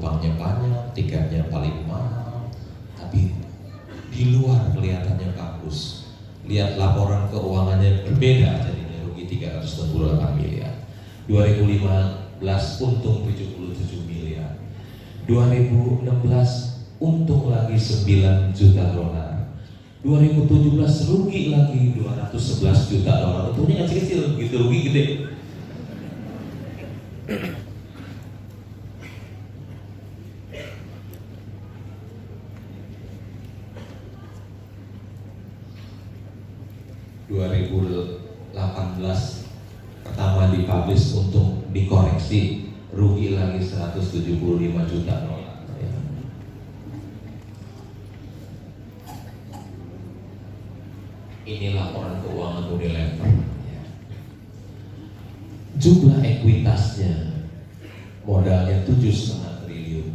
penumpangnya banyak, tiketnya paling mahal, tapi di luar kelihatannya bagus. Lihat laporan keuangannya berbeda, jadinya rugi 368 miliar. 2015 untung 77 miliar. 2016 untung lagi 9 juta dolar. 2017 rugi lagi 211 juta dolar. Untungnya kecil-kecil, begitu rugi gede. Pertama dipublish untuk dikoreksi, rugi lagi 175 juta dolar. Ini laporan keuangan Unilever. Jumlah ekuitasnya, modalnya 7,5 triliun,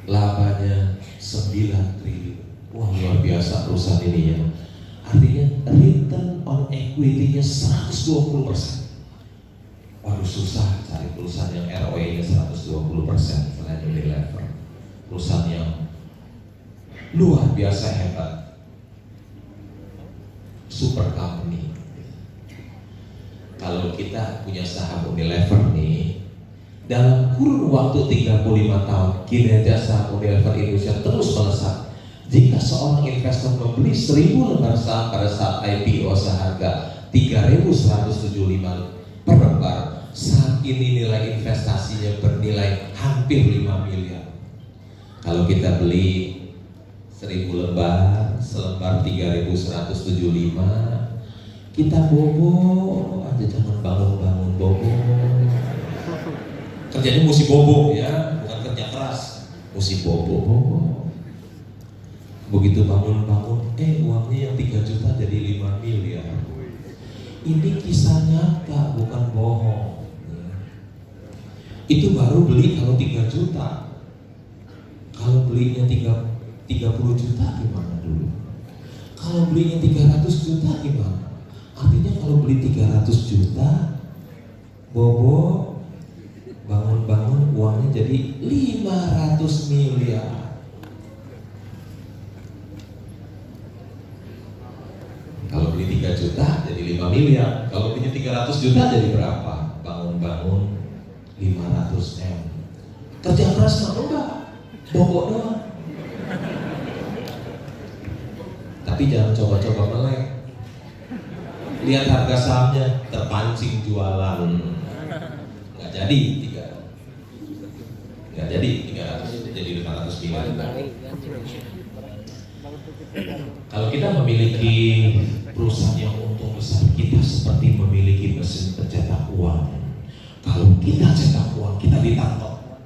labanya 9 triliun. Wah, luar biasa perusahaan ini ya. Artinya return on equity-nya 120%. Waduh, susah cari perusahaan yang ROE-nya 120% selain Unilever. Perusahaan yang luar biasa hebat, super company. Kalau kita punya saham Unilever nih, dalam kurun waktu 35 tahun kinerja saham Unilever Indonesia terus melesat. Jika seorang investor membeli 1000 lembar saham pada saat IPO seharga 3.175 per lembar, saat ini nilai investasinya bernilai hampir 5 miliar. Kalau kita beli 1000 lembar, selembar 3.175, kita bobo aja, jangan bangun-bangun bobo. Kerjanya mesti bobo ya, bukan kerja keras, mesti bobo. Begitu bangun-bangun, uangnya yang 3 juta jadi 5 miliar. Ini kisah nyata, bukan bohong. Itu baru beli kalau 3 juta. Kalau belinya 30 juta gimana dulu? Kalau belinya 300 juta gimana? Artinya kalau beli 300 juta, bobo, bangun-bangun uangnya jadi 500 miliar. Kalau beli 3 juta jadi 5 miliar. Kalau beli 300 juta jadi berapa? Bangun-bangun 500 M. Kerja keras mah enggak, bobo doang. Tapi jangan coba-coba melek. Lihat harga sahamnya, terpancing jualan. Nggak jadi 300, jadi 500 miliar. Kalau kita memiliki perusahaan yang untung besar, kita seperti memiliki mesin pencetak uang. Kalau kita cetak uang, kita ditangkap.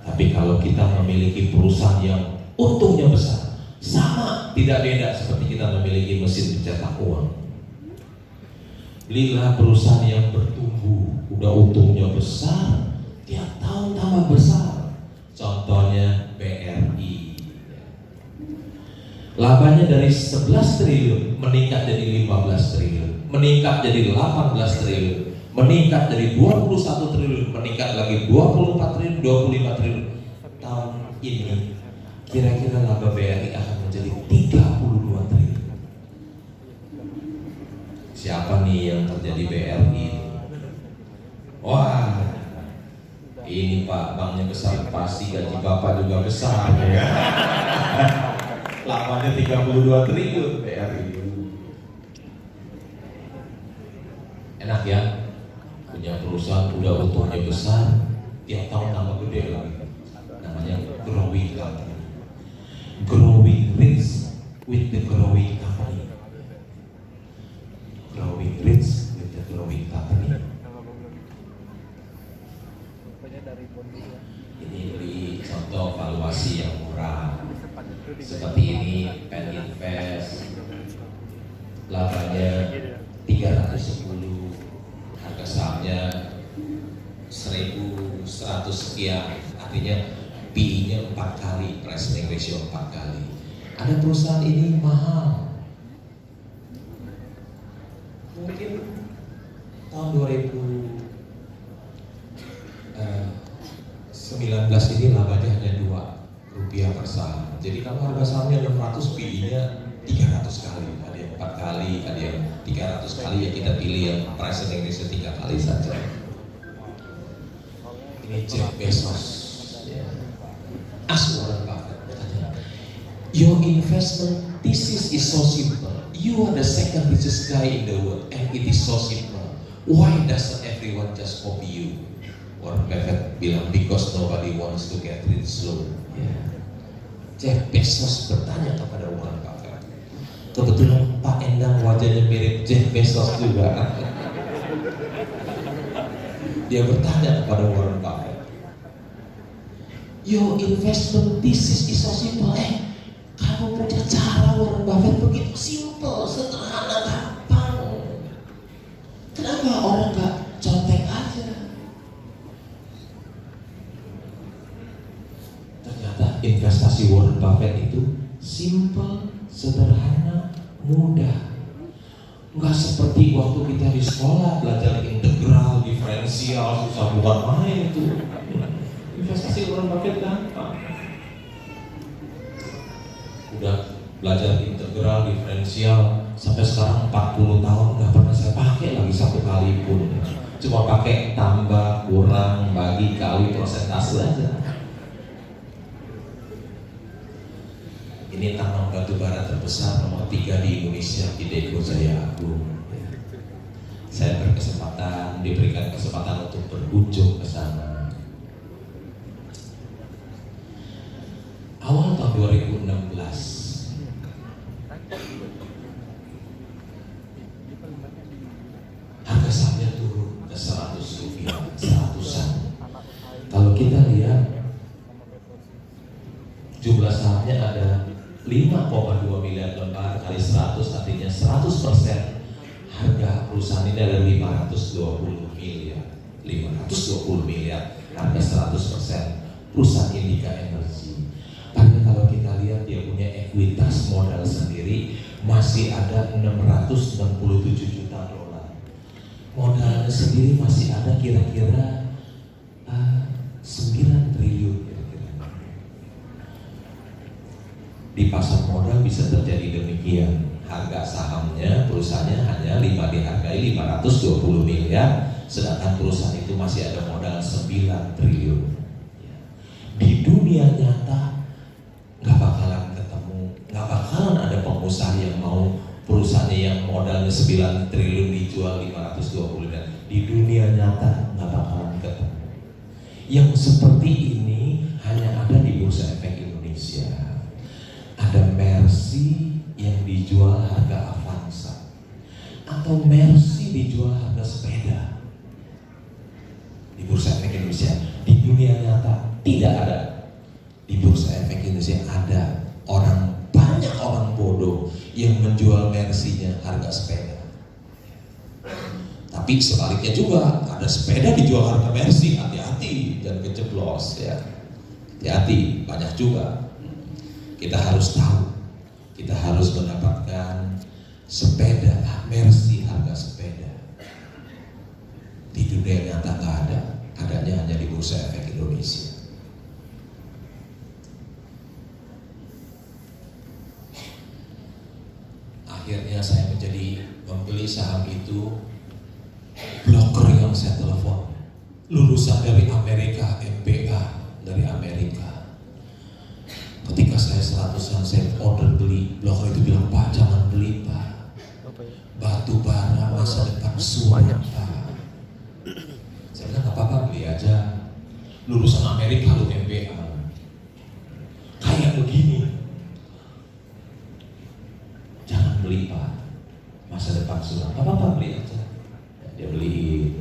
Tapi kalau kita memiliki perusahaan yang untungnya besar, sama, tidak beda seperti kita memiliki mesin pencetak uang. Belilah perusahaan yang bertumbuh, udah untungnya besar, tiap tahun tambah besar. Contohnya BRI. Labanya dari 11 triliun meningkat jadi 15 triliun, meningkat jadi 18 triliun, meningkat jadi 21 triliun, meningkat lagi 24 triliun, 25 triliun. Tahun ini kira-kira laba BRI akan menjadi 32 triliun. Siapa nih yang kerja di BRI? Wah, ini Pak, banknya besar, pasti gaji Bapak juga besar ya. Labanya 32 triliun BRI. Enak ya, punya perusahaan udah untungnya besar, tiap tahun tambah gede lagi. Namanya growing company. Growing rich with the growing company. Growing rich with the growing company. Ini beli contoh valuasi yang murah. Seperti ini, Pen Invest, labanya 310, harga sahamnya 1.100 sekian, artinya PI-nya 4 kali, price earning ratio 4 kali. Ada perusahaan ini mahal, mungkin tahun 2019 19 ini labanya hanya Rp2 per saham. Jadi kalau harga sahamnya 600, PI-nya 300 kali, ada yang 4 kali, ada yang 300 kali, ya kita pilih yang price Indonesia 3 kali saja. Ini Jeff Bezos, Ask Warren Buffett. Your investment thesis is so simple. You are the second richest guy in the world, and it is so simple. Why doesn't everyone just copy you? Warren Buffett bilang, because nobody wants to get rich slow. Jeff Bezos bertanya kepada Warren Buffett. Kebetulan Pak Endang wajahnya mirip Jeff Bezos juga. Dia bertanya kepada Warren Buffett, your investment thesis is so simple. Kamu punya cara Warren Buffett begitu simple, sederhana, gampang. Kenapa orang nggak contek aja? Ternyata investasi Warren Buffett itu simple, sederhana, mudah. Nggak seperti waktu kita di sekolah belajar integral, diferensial, susah bukan main itu. Investasi Warren Buffett gampang. Udah belajar integral, diferensial sampai sekarang 40 tahun nggak pernah saya pakai lagi satu kali pun. Cuma pakai tambah, kurang, bagi, kali, persentase aja. Ini tambang batu bara terbesar nomor 3 di Indonesia, di Deko Jaya Agung. Saya diberikan kesempatan untuk berkunjung ke sana. Awal tahun 2016, harga sahamnya turun ke Rp100, 100-an. Kalau kita lihat jumlah sahamnya ada 5,2 miliar lembar kali 100, artinya 100% harga perusahaan ini ada 520 miliar. 520 miliar harga 100% perusahaan Indica Energy. Tapi kalau kita lihat dia punya ekuitas modal sendiri masih ada 667 juta dolar. Modalnya sendiri masih ada kira-kira 9 triliun kira-kira. Di pasar modal bisa terjadi demikian. Harga sahamnya perusahaannya hanya dihargai 520 miliar, sedangkan perusahaan itu masih ada modal 9 triliun. Di dunia nyata nggak bakalan ada pengusaha yang mau perusahaannya yang modalnya 9 triliun dijual 520 miliar. Di dunia nyata nggak bakalan ketemu. Yang seperti ini hanya ada di Bursa Efek Indonesia. Ada Mercy yang dijual harga Avanza, atau Mercy dijual harga sepeda. Di Bursa Efek Indonesia. Di dunia nyata tidak ada. Di Bursa Efek Indonesia ada banyak orang bodoh yang menjual Mercy-nya harga sepeda. Tapi sebaliknya juga ada sepeda dijual harga Mercy, hati-hati dan kejeblos ya. Hati-hati, banyak juga. Kita harus tahu, kita harus mendapatkan sepeda Mercy harga sepeda. Di dunia nyata nggak ada, adanya hanya di Bursa Efek Indonesia. Akhirnya saya membeli saham itu. Broker yang saya telepon lulusan dari Amerika, MBA dari Amerika. Ketika saya 100-an saya order beli, broker itu bilang, Pak jangan beli Pak, batu bara masa depan suram Pak. Saya bilang nggak apa-apa, beli aja. Lulusan Amerika lu MBA kayak begini, jangan beli Pak, masa depan suram. Nggak apa-apa, beli aja. Dia beli.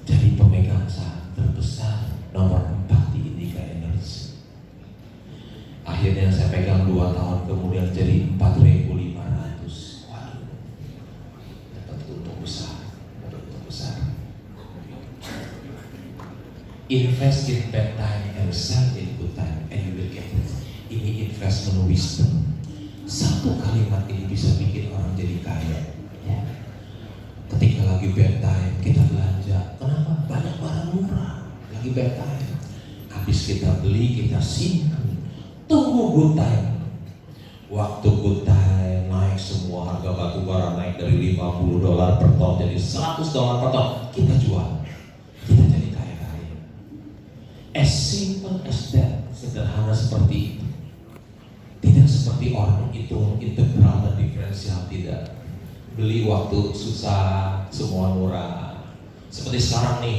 Jadi pemegang saham terbesar nomor 4 di Indica Energy. Akhirnya saya pegang 2 tahun kemudian jadi 4.500. Waduh, dapat untung besar. Invest in bad time and sell in good time and you will get it. Ini investment wisdom. Satu kalimat ini bisa bikin orang jadi kaya. Ya. Ketika lagi bad time kita belanja, kenapa? Banyak barang murah. Lagi bad time, Habis kita beli, kita simpan, tunggu good time. Waktu good time naik semua, harga batu bara naik dari $50 per ton jadi $100 per ton, kita jual, kita jadi kaya-kaya. As simple as that, sederhana seperti itu. Tidak seperti orang hitung integral dan diferensial, tidak. Beli waktu susah, semua murah. Seperti sekarang nih,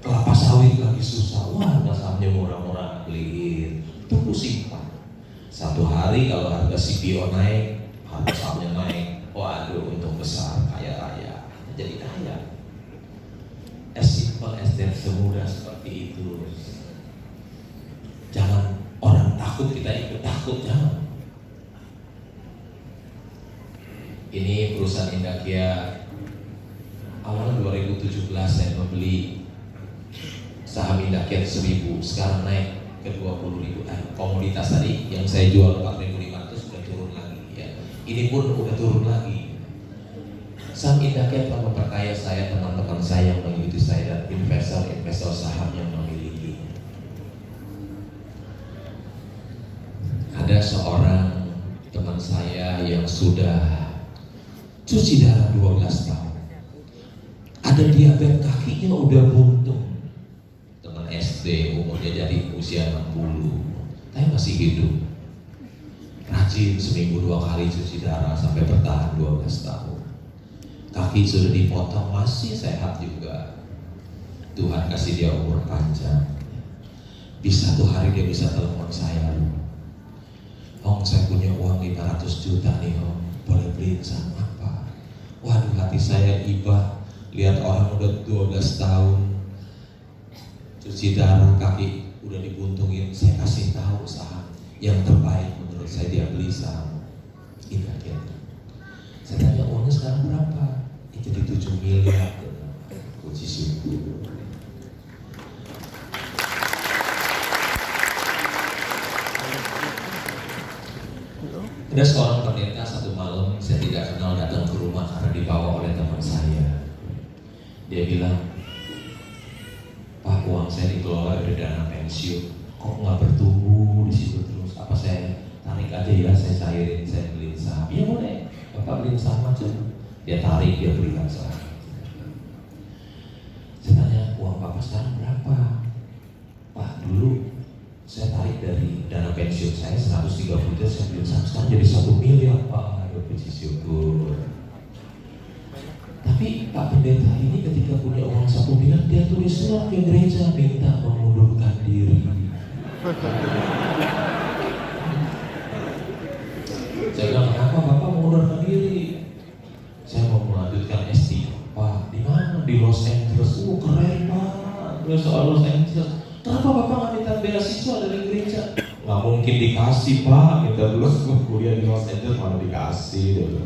kelapa sawit lagi susah, wah sahamnya murah-murah, beliin. Tunggu simpan. Satu hari kalau harga CPO naik, harga sahamnya naik, waduh untung besar, kaya raya, jadi kaya. As simple as that, semudah seperti itu. Jangan orang takut kita ikut takut, jangan. Ini perusahaan Indakia, awal 2017 saya membeli saham Indakia 1000, sekarang naik ke 20.000. Komoditas tadi yang saya jual 4.500 sudah turun lagi ya. Ini pun udah turun lagi. Saham Indakia telah memperkaya saya, teman-teman saya yang mengikuti saya, dan investor saham yang memiliki. Ada seorang teman saya yang sudah cuci darah 12 tahun. Ada diabetes, kakinya udah buntung. Teman SD, umurnya jadi usia 60, tapi masih hidup. Rajin seminggu 2 kali cuci darah sampai bertahan 12 tahun. Kaki sudah dipotong, masih sehat juga. Tuhan kasih dia umur panjang. Bisa satu hari dia bisa telepon saya, Om, saya punya uang 500 juta nih Om, boleh beliin saham apa? Waduh, hati saya iba lihat orang udah 12 tahun cuci darah, kaki udah dibuntungin. Saya kasih tahu saham yang terbaik menurut saya, dia beli saham Indakia. Saya tanya uangnya sekarang berapa? Jadi 7 miliar. Puji syukur. Ada seorang pendeta satu malam saya tidak kenal datang ke rumah karena dibawa oleh teman saya. Dia bilang, Pak, uang saya dikelola dari dana pensiun, kok nggak bertumbuh di situ terus? Apa saya tarik aja ya, saya cairin, saya beliin saham? Iya boleh, Bapak beliin saham aja. Dia tarik, dia belikan saham. Saya tanya, uang Bapak sekarang berapa? Pak, dulu saya tarik dari dana pensiun saya 130 juta, saya beli saham, sekarang jadi 1 miliar Pak. Aduh, puji syukur. Tapi Pak pendeta ini ketika punya uang 1 miliar, dia tulis surat ke gereja minta mengundurkan diri. Saya bilang, kenapa Bapak mengundurkan diri? Saya mau melanjutkan S3. Pak, di mana? Di Los Angeles. Keren Pak, soal Los Angeles. Kenapa Bapak nggak minta beasiswa dari gereja? Nggak mungkin dikasih Pak, minta dulu kuliah di Los Angeles mana dikasih dulu.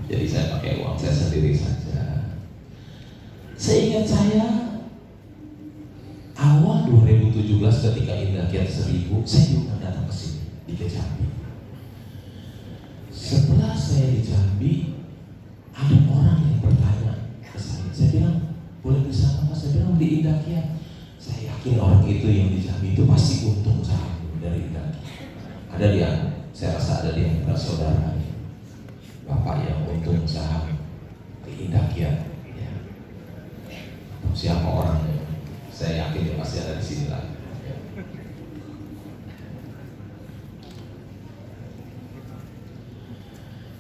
Jadi saya pakai uang saya sendiri saja. Seingat saya awal 2017 ketika Indakia 1000, saya juga datang ke sini di Jambi. Setelah saya di Jambi, ada orang yang bertanya ke saya. Saya bilang, boleh bisa apa? Saya bilang di Indakia. Saya yakin orang itu yang di Jambi itu pasti untung saham dari Indakia. Ada dia, saya rasa ada di antara saudara Bapak yang untung saham di Indakia. Ya. Siapa orangnya? Saya yakin dia pasti ada di sini lagi. Ya.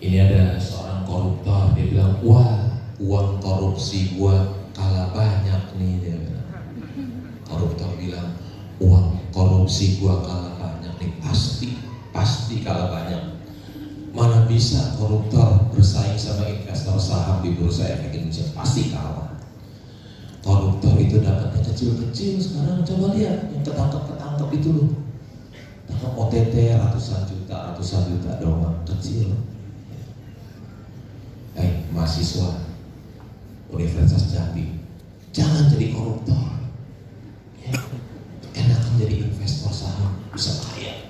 Ini ada seorang koruptor, dia bilang, wah uang korupsi gua kalah banyak nih, dia bilang. Koruptor bilang, uang korupsi gua kalah banyak nih, pasti kalah banyak. Mana bisa koruptor bersaing sama investor saham di Bursa Efek Indonesia, pasti kalah. Koruptor itu dapatnya kecil-kecil, sekarang coba lihat yang ketangkep itu loh. Tangkap OTT ratusan juta doang, kecil. Mahasiswa Universitas Jambi, jangan jadi koruptor. Ya, enakan jadi investor saham, bisa kaya.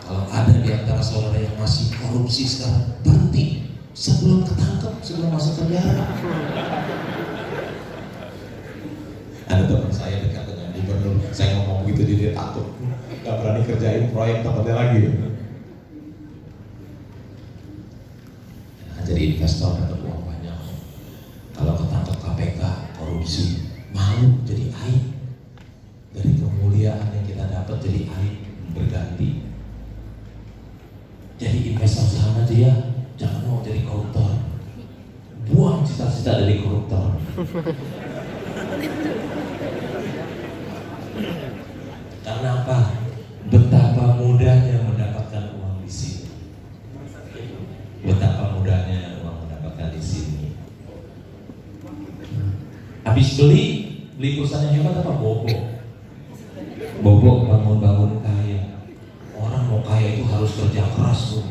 Kalau ada di antara saudara yang masih korupsi sekarang, berhenti. sebelum ketangkep, sebelum masuk penjara. Ada teman saya dekat dengan gubernur, saya ngomong begitu dia takut, nggak berani kerjain proyek tempatnya lagi. Nah, jadi investor dapat uang banyak. Kalau ketangkep KPK korupsi, malu jadi aib. Dari kemuliaan yang kita dapat jadi aib berganti. Jadi investor saham aja ya, jangan mau jadi koruptor. Buang cita-cita dari koruptor. Karena apa? Betapa mudahnya mendapatkan uang di sini. Betapa mudahnya uang mendapatkan di sini. Habis beli perusahaan yang hebat apa? Bobo bangun kaya. Orang mau kaya itu harus kerja keras tuh.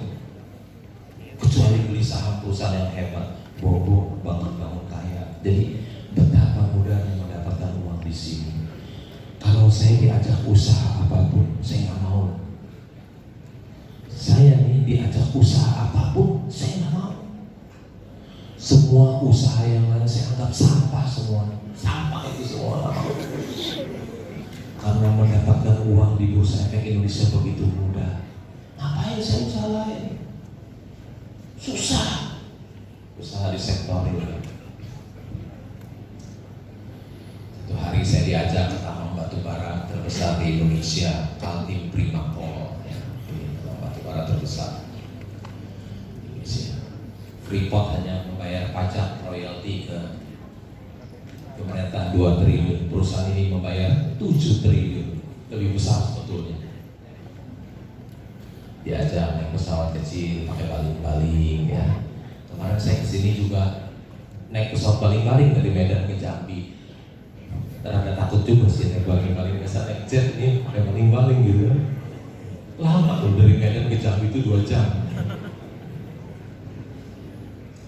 Kecuali beli saham perusahaan yang hebat, bobo bangun kaya. Jadi betapa mudahnya mendapatkan uang di sini. Kalau saya diajak usaha apapun, saya nggak mau. Saya nih diajak usaha apapun, saya nggak mau. Semua usaha yang lain saya anggap sampah semua. Sampah itu semua. Karena mendapatkan uang di Bursa Efek Indonesia begitu mudah. Ngapain saya usaha lain? Susah. Usaha di sektor ini. Satu hari saya diajak ke tambang batu bara terbesar di Indonesia, Kaltim Primapol, tambang batu bara terbesar di Indonesia. Freeport hanya membayar pajak royalti ke pemerintah 2 triliun, perusahaan ini membayar 7 triliun, lebih besar sebetulnya. Diajak naik pesawat kecil, pakai baling-baling ya. Kemarin saya kesini juga naik pesawat baling-baling dari Medan ke Jambi. Terada takut juga sih naik baling-baling, biasa naik jet nih, pakai baling-baling gitu. Lama loh dari Medan ke Jambi itu 2 jam.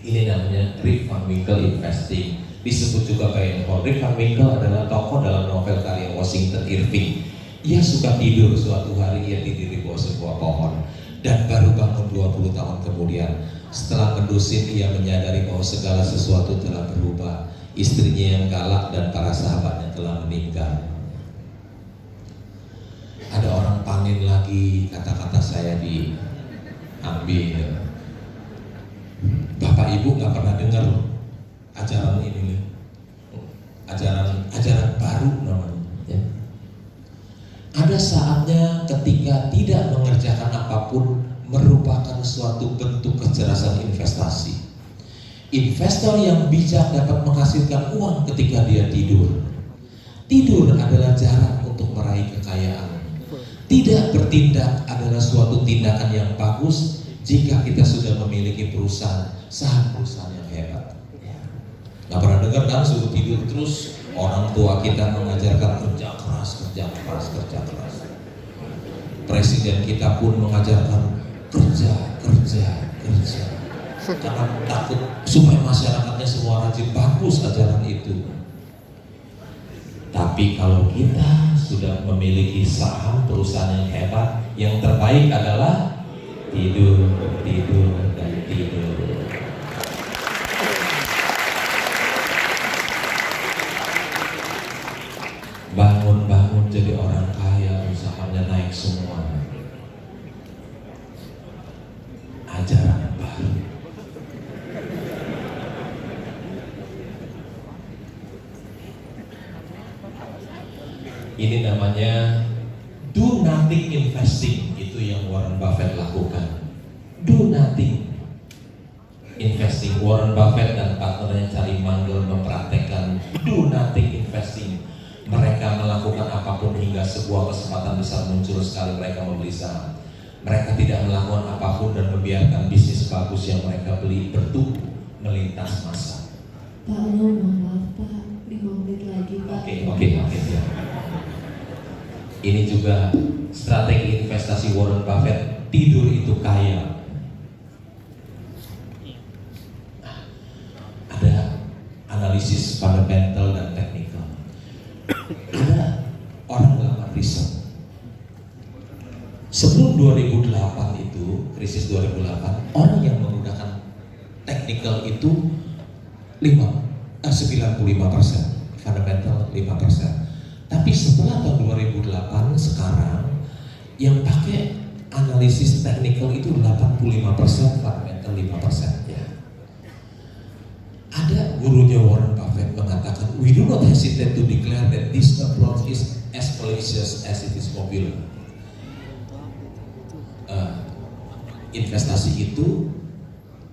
Ini namanya Rip Van Winkle Investing. Disebut juga kayak Rip Van Winkle adalah tokoh dalam novel karya Washington Irving. Ia suka tidur, suatu hari ia tidur di bawah sebuah pohon dan baru bangun 20 tahun kemudian. Setelah mendusin, ia menyadari bahwa segala sesuatu telah berubah. Istrinya yang galak dan para sahabatnya telah meninggal. Ada orang panen lagi, kata-kata saya diambil. Bapak Ibu nggak pernah dengar ajaran ini, ajaran baru namanya. Ya. Ada saatnya ketika tidak mengerjakan apapun merupakan suatu bentuk kecerdasan investasi. Investor yang bijak dapat menghasilkan uang ketika dia tidur. Tidur adalah jalan untuk meraih kekayaan. Tidak bertindak adalah suatu tindakan yang bagus jika kita sudah memiliki saham perusahaan yang hebat. Nggak pernah dengar kan suruh tidur terus? Orang tua kita mengajarkan kerja keras. Presiden kita pun mengajarkan kerja. Karena takut supaya masyarakatnya semua rajin, bagus ajaran itu. Tapi kalau kita sudah memiliki saham perusahaan yang hebat, yang terbaik adalah tidur. Bangun jadi orang kaya, usahanya naik semua. Ajaran baru. Ini namanya do nothing investing. Itu yang Warren Buffett lakukan. Do nothing investing. Warren Buffett dan partnernya Charlie Munger mempraktekkan do nothing investing. Mereka melakukan apapun hingga sebuah kesempatan besar muncul sekali mereka membeli saham. Mereka tidak melakukan apapun dan membiarkan bisnis bagus yang mereka beli bertumbuh melintas masa. Pak, mohon maaf Pak, 5 menit lagi Pak. Oke ya. Ini juga strategi investasi Warren Buffett. Tidur itu kaya. Ada analisis fundamental dan teknikal. Ada orang melakukan riset. Sebelum 2008 itu, krisis 2008, orang yang menggunakan teknik technical itu 95%, fundamental 5%. Tapi setelah tahun 2008 sekarang yang pakai analisis technical itu 85%, fundamental 5%. Ya. Ada gurunya Warren Buffett mengatakan, we do not hesitate to declare that this approach is as fallacious as it is popular. Investasi itu,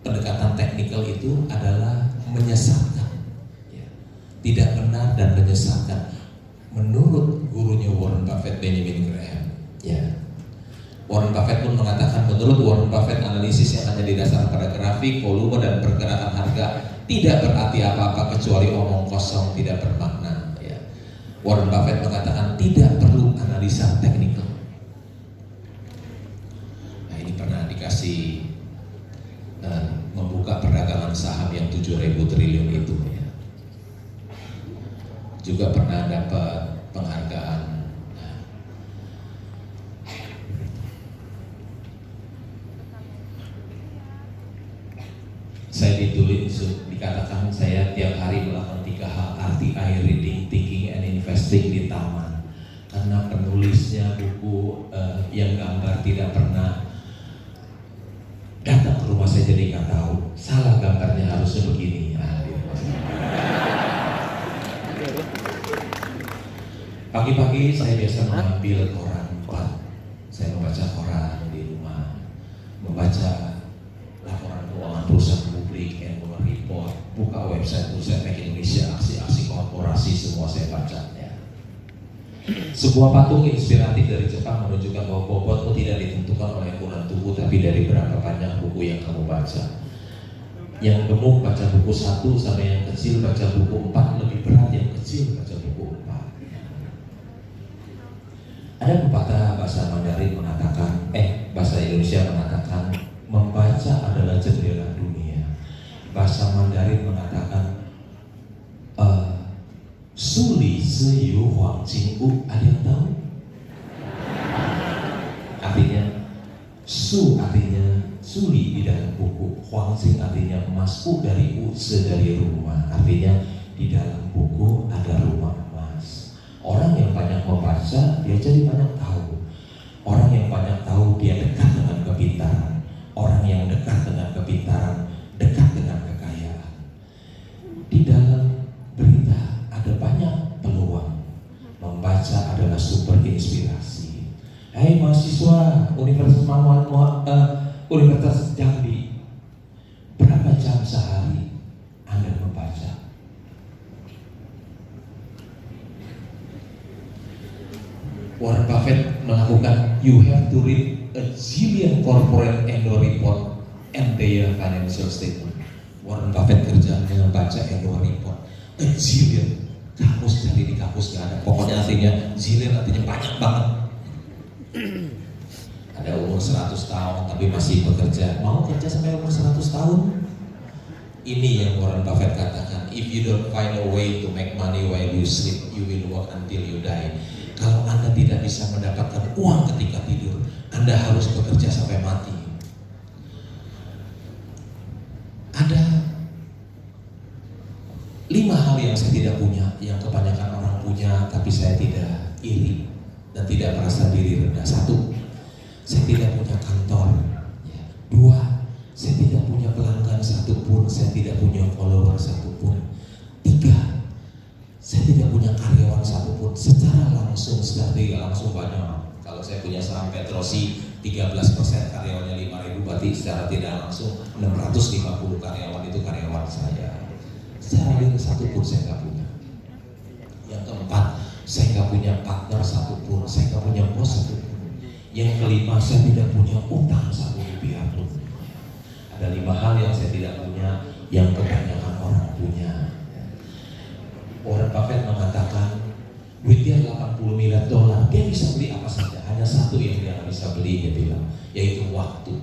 pendekatan teknikal itu adalah menyesatkan, ya. Tidak benar dan menyesatkan menurut gurunya Warren Buffett, Benjamin Graham, ya. Warren Buffett pun mengatakan, menurut Warren Buffett, analisis yang hanya didasarkan pada grafik, volume, dan pergerakan harga tidak berarti apa-apa kecuali omong kosong, tidak bermakna, ya. Warren Buffett mengatakan tidak perlu analisa teknikal. Nah, ini pernah dikasih membuka perdagangan saham yang 7.000 triliun itu, ya. Juga pernah dapat penghargaan. Saya dikatakan saya tiap hari melakukan 3 hal: RTI, reading, thinking, and investing di taman. Karena penulisnya buku yang gambar tidak pernah datang ke rumah saya, jadi nggak tahu. Salah gambarnya, harusnya begini. Pagi-pagi saya biasa mengambil koran 4. Saya membaca koran di rumah, membaca laporan keuangan perusahaan publik, annual report, buka website Bursa Efek Indonesia, aksi-aksi korporasi, semua saya baca, ya. Sebuah patung inspiratif dari Jepang menunjukkan bahwa bobotmu tidak ditentukan oleh ukuran tubuh, tapi dari berapa banyak buku yang kamu baca. Yang gemuk baca buku 1, sama yang kecil baca buku 4, lebih berat yang kecil baca buku 4. Ada pepatah bahasa Mandarin mengatakan, bahasa Indonesia mengatakan, membaca adalah jendela dunia. Bahasa Mandarin mengatakan, Suli Ziyu Huang Jinggu. Ada yang tahu? Artinya, Su artinya suli di dalam buku, Huang Jing artinya emas, U dari dari rumah. Artinya di dalam buku ada rumah emas. Orang yang banyak membaca, dia jadi banyak tahu. Orang yang banyak tahu, dia dekat dengan kepintaran. Orang yang dekat dengan kepintaran, dekat dengan kekayaan. Di dalam berita ada banyak peluang. Membaca adalah sumber inspirasi. Hai mahasiswa Universitas Jambi, berapa jam sehari Anda membaca? Warren Buffett melakukan, you have to read a zillion corporate annual report and their financial statement. Warren Buffett kerjanya membaca annual report, a zillion. Kamus cari di kampus nggak ada. Pokoknya artinya zillion artinya banyak banget. Ada umur 100 tahun tapi masih bekerja. Mau kerja sampai umur 100 tahun? Ini yang Warren Buffett katakan, if you don't find a way to make money while you sleep, you will work until you die. Kalau Anda tidak bisa mendapatkan uang ketika tidur, Anda harus bekerja sampai mati. Ada 5 hal yang saya tidak punya, yang kebanyakan orang punya, tapi saya tidak iri dan tidak merasa diri rendah. 1, saya tidak punya kantor. 2, saya tidak punya pelanggan satupun, saya tidak punya follower satupun. 3, saya tidak punya karyawan satupun. Secara langsung, secara tidak langsung banyak. Kalau saya punya saham Petrosi 13%, karyawannya 5.000, berarti secara tidak langsung 650 karyawan itu karyawan saya. Secara langsung satupun saya nggak punya. Yang keempat, saya nggak punya partner satupun, saya nggak punya bos satupun. Yang kelima, saya tidak punya utang 1 rupiah pun. Ada 5 hal yang saya tidak punya, yang kebanyakan orang punya. Warren Buffett mengatakan, duitnya $80 miliar, dia bisa beli apa saja. Hanya 1 yang dia nggak bisa beli, dia bilang, yaitu waktu.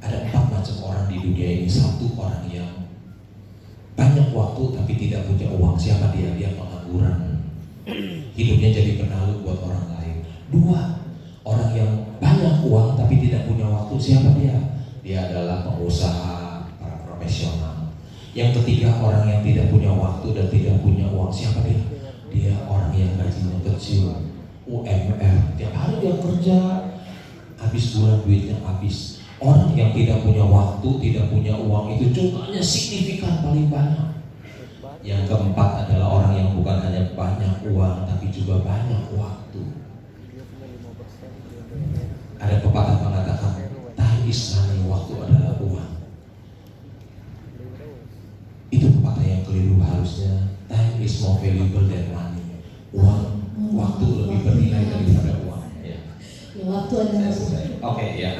Ada 4 macam orang di dunia ini. 1, orang yang banyak waktu tapi tidak punya uang. Siapa dia? Dia pengangguran. Hidupnya jadi penalu buat orang lain. 2, orang yang banyak uang tapi tidak punya waktu. Siapa dia? dia adalah pengusaha, para profesional. Yang ketiga, orang yang tidak punya waktu dan tidak punya uang. Siapa dia? Dia orang yang gajinya kecil, UMR, tiap hari dia kerja, habis bulan duitnya habis. Orang yang tidak punya waktu, tidak punya uang itu jumlahnya signifikan paling banyak. Yang keempat adalah orang yang bukan hanya banyak uang tapi juga banyak waktu. Ada pepatah mengatakan time is money, waktu adalah uang. Itu pepatah yang keliru. Harusnya time is more valuable than money. Waktu lebih bernilai daripada uang. Ya. Ya, waktu adalah Oke, ya.